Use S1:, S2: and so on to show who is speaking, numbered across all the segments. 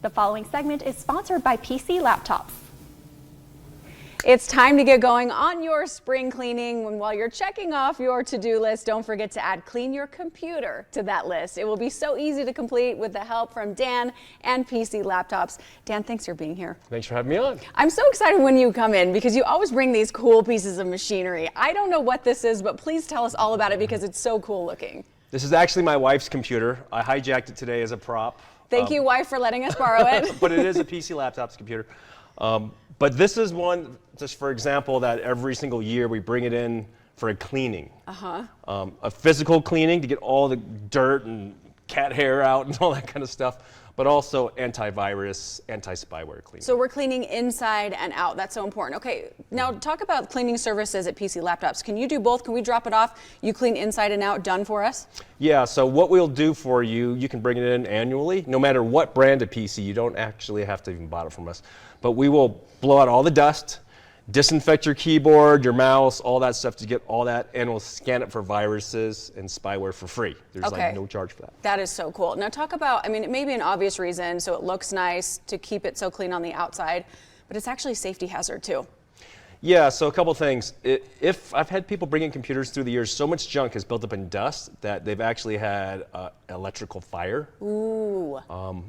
S1: The following segment is sponsored by PC Laptops.
S2: It's time to get going on your spring cleaning. And while you're checking off your to-do list, don't forget to add clean your computer to that list. It will be so easy to complete with the help from Dan and PC Laptops. Dan, thanks for being here.
S3: Thanks for having me on.
S2: I'm so excited when you come in because you always bring these cool pieces of machinery. I don't know what this is, but please tell us all about it because it's so cool looking.
S3: This is actually my wife's computer. I hijacked it today as a prop.
S2: Thank you, wife, for letting us borrow it.
S3: But it is a PC Laptops computer. But this is one, just for example, that every single year we bring it in for a cleaning. A physical cleaning to get all the dirt and cat hair out and all that kind of stuff, but also antivirus, anti-spyware cleaning.
S2: So we're cleaning inside and out. That's so important. Okay, now talk about cleaning services at PC Laptops. Can you do both? Can we drop it off? You clean inside and out, done for us?
S3: Yeah, so what we'll do for you, you can bring it in annually, no matter what brand of PC. You don't actually have to even buy it from us. But we will blow out all the dust, disinfect your keyboard, your mouse, all that stuff to get all that, and we'll scan it for viruses and spyware for free. There's like no charge for that.
S2: That is so cool. Now talk about, I mean, it may be an obvious reason, so it looks nice to keep it so clean on the outside, but it's actually a safety hazard too.
S3: Yeah, so a couple things. If I've had people bring in computers through the years, so much junk has built up in dust that they've actually had electrical fire.
S2: Ooh.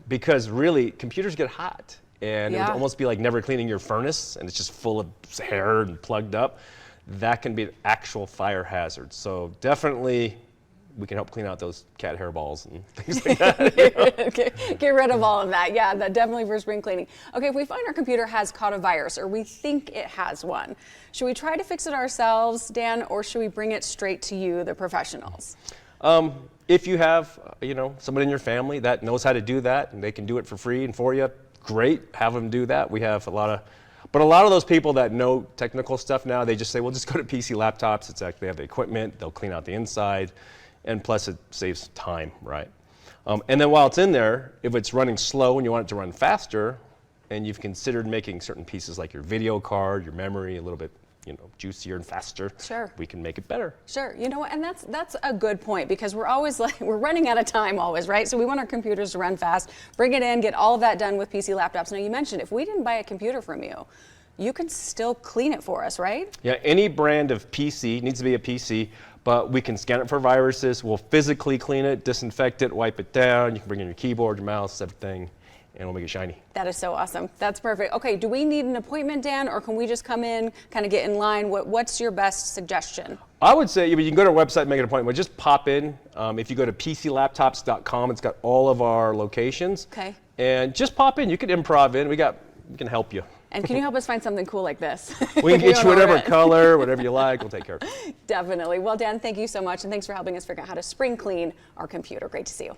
S3: Because really, computers get hot. And it would
S2: Yeah.
S3: almost be like never cleaning your furnace and it's just full of hair and plugged up. That can be an actual fire hazard. So definitely we can help clean out those cat hair balls and things like that.
S2: Okay, get rid of all of that. Yeah, that definitely for spring cleaning. Okay, if we find our computer has caught a virus or we think it has one, should we try to fix it ourselves, Dan, or should we bring it straight to you, the professionals?
S3: If you have, someone in your family that knows how to do that and they can do it for free and for you, great, have them do that. We have a lot of those people that know technical stuff now, they just say, well, just go to PC Laptops. It's actually have the equipment, they'll clean out the inside, and plus it saves time, right? And then while it's in there, if it's running slow and you want it to run faster, and you've considered making certain pieces like your video card, your memory, a little bit juicier and faster,
S2: sure,
S3: we can make it better.
S2: Sure, and that's a good point because we're always we're running out of time always, right? So we want our computers to run fast, bring it in, get all of that done with PC Laptops. Now you mentioned if we didn't buy a computer from you, you can still clean it for us, right?
S3: Yeah, any brand of PC needs to be a PC, but we can scan it for viruses, we'll physically clean it, disinfect it, wipe it down, you can bring in your keyboard, your mouse, everything, and we'll make it shiny.
S2: That is so awesome. That's perfect. Okay, do we need an appointment, Dan, or can we just come in, kind of get in line? What's your best suggestion?
S3: I would say you can go to our website and make an appointment. Just pop in. If you go to PCLaptops.com, it's got all of our locations.
S2: Okay.
S3: And just pop in. You can improv in. We can help you.
S2: And can you help us find something cool like this?
S3: We can get you whatever color, whatever you like. We'll take care of it.
S2: Definitely. Well, Dan, thank you so much, and thanks for helping us figure out how to spring clean our computer. Great to see you.